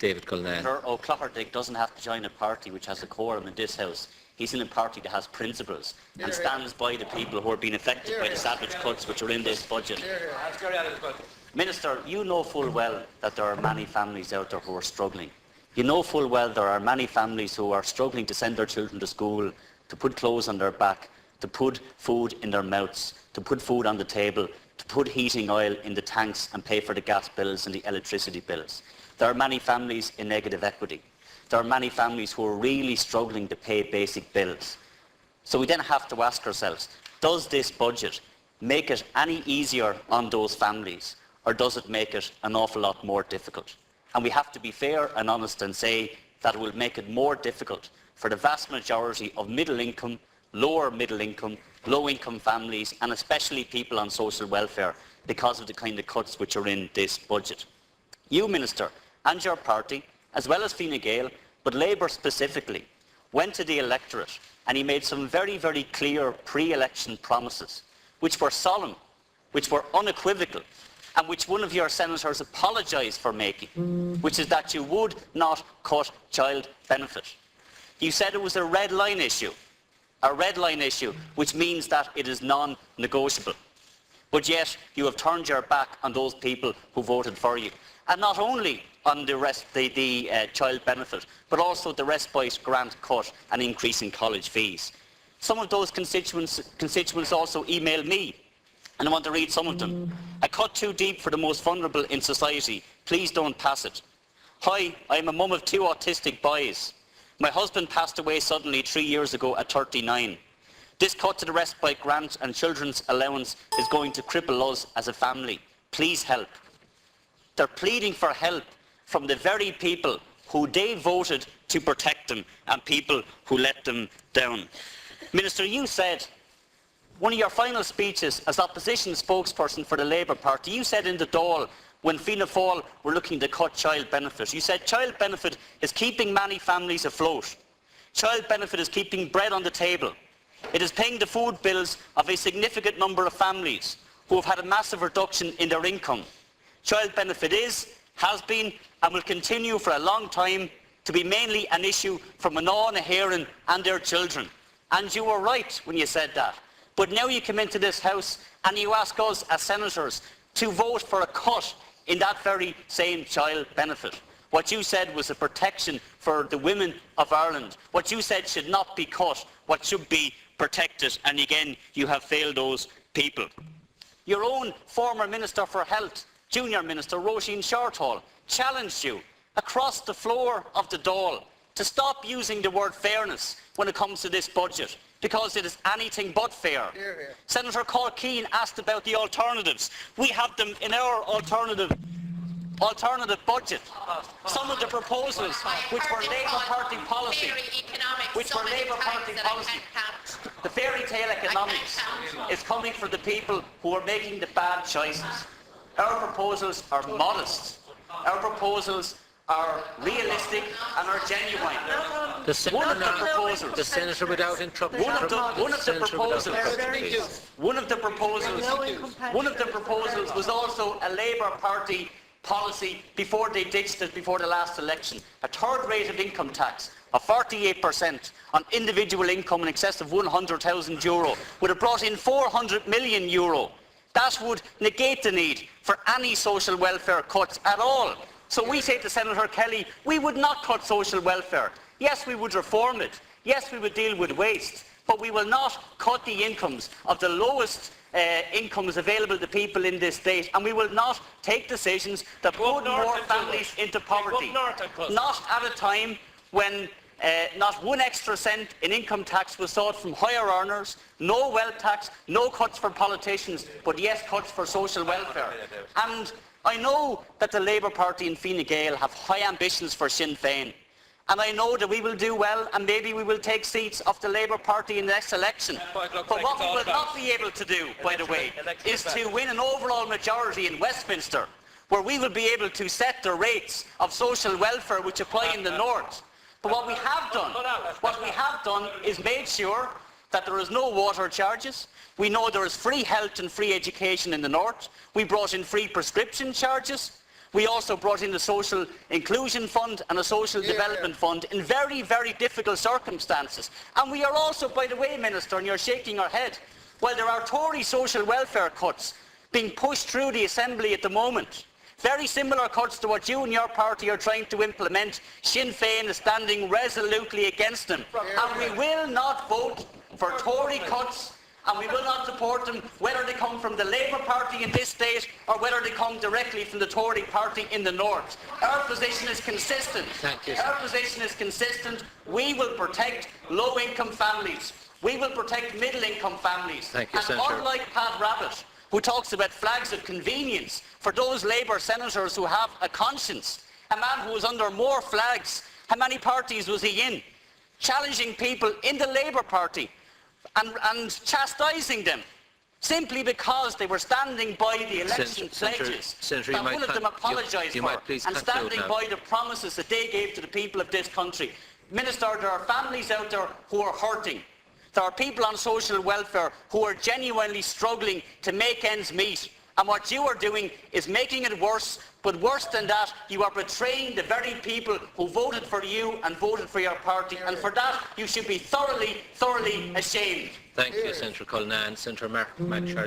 David Cullinane. Sir O'Clougherty doesn't have to join a party which has a quorum in this House. He's in a party that has principles and stands by the people who are being affected by the savage cuts which are in this budget. Minister, you know full well that there are many families out there who are struggling. You know full well there are many families who are struggling to send their children to school, to put clothes on their back, to put food in their mouths, to put food on the table, to put heating oil in the tanks and pay for the gas bills and the electricity bills. There are many families in negative equity. There are many families who are really struggling to pay basic bills. So we then have to ask ourselves, does this budget make it any easier on those families, or does it make it an awful lot more difficult? And we have to be fair and honest and say that it will make it more difficult for the vast majority of middle income, lower middle income, low income families, and especially people on social welfare, because of the kind of cuts which are in this budget. You, Minister, and your party, as well as Fine Gael, but Labour specifically, went to the electorate and he made some very, very clear pre-election promises, which were solemn, which were unequivocal, and which one of your senators apologised for making, which is that you would not cut child benefit. You said it was a red line issue, which means that it is non-negotiable. But yet you have turned your back on those people who voted for you. And not only on the child benefit, but also the respite grant cut and increase in college fees. Some of those constituents also emailed me, and I want to read some of them. A cut too deep for the most vulnerable in society. Please don't pass it. Hi, I am a mum of 2 autistic boys. My husband passed away suddenly 3 years ago at 39. This cut to the respite grant and children's allowance is going to cripple us as a family. Please help. They're pleading for help from the very people who they voted to protect them and people who let them down. Minister, you said, one of your final speeches as opposition spokesperson for the Labour Party, you said in the Dáil, when Fianna Fáil were looking to cut child benefit, you said child benefit is keeping many families afloat. Child benefit is keeping bread on the table. It is paying the food bills of a significant number of families who have had a massive reduction in their income. Child benefit is, has been and will continue for a long time to be mainly an issue for Maná na hÉireann and their children. And you were right when you said that. But now you come into this House and you ask us as senators to vote for a cut in that very same child benefit. What you said was a protection for the women of Ireland. What you said should not be cut, what should be protected. And again, you have failed those people. Your own former Minister for Health, Junior Minister Roisin Shortall, challenged you across the floor of the Dáil to stop using the word fairness when it comes to this budget, because it is anything but fair. Senator Cork Keane asked about the alternatives. We have them in our alternative budget. Some of the proposals which were Labour Party policy, the fairy tale economics is coming for the people who are making the bad choices. Our proposals are modest. Our proposals are realistic and are genuine. One of the proposals was also a Labour Party policy before they ditched it before the last election. A third rate of income tax of 48% on individual income in excess of €100,000 would have brought in €400 million. That would negate the need for any social welfare cuts at all. So we say to Senator Kelly, we would not cut social welfare. Yes, we would reform it. Yes, we would deal with waste. But we will not cut the incomes of the lowest incomes available to people in this state, and we will not take decisions that put more families into poverty. Not at a time when not one extra cent in income tax was sought from higher earners, no wealth tax, no cuts for politicians, but yes, cuts for social welfare. And I know that the Labour Party and Fine Gael have high ambitions for Sinn Féin, and I know that we will do well and maybe we will take seats off the Labour Party in the next election. But what we will not be able to do, by the way, is to win an overall majority in Westminster, where we will be able to set the rates of social welfare which apply in the north. But what we have done is made sure that there is no water charges. We know there is free health and free education in the north. We brought in free prescription charges. We also brought in the Social Inclusion Fund and a Social Development Fund in very, very difficult circumstances. And we are also, by the way, Minister, and you're shaking your head, while there are Tory social welfare cuts being pushed through the Assembly at the moment, very similar cuts to what you and your party are trying to implement, Sinn Féin is standing resolutely against them. And we will not vote for Tory cuts, and we will not support them, whether they come from the Labour Party in this state or whether they come directly from the Tory Party in the North. Our position is consistent. Thank you, Our position is consistent. We will protect low-income families. We will protect middle-income families. Thank you, and Senator. unlike Pat Rabbitt, who talks about flags of convenience for those Labour senators who have a conscience, a man who was under more flags, how many parties was he in? Challenging people in the Labour Party and chastising them simply because they were standing by the election pledges Senator, that one of them apologised for, and standing by the promises that they gave to the people of this country. Minister, there are families out there who are hurting. There are people on social welfare who are genuinely struggling to make ends meet. And what you are doing is making it worse, but worse than that, you are betraying the very people who voted for you and voted for your party, and for that you should be thoroughly, thoroughly ashamed. Thank you, Senator Cullinane. Senator Mark McSherry.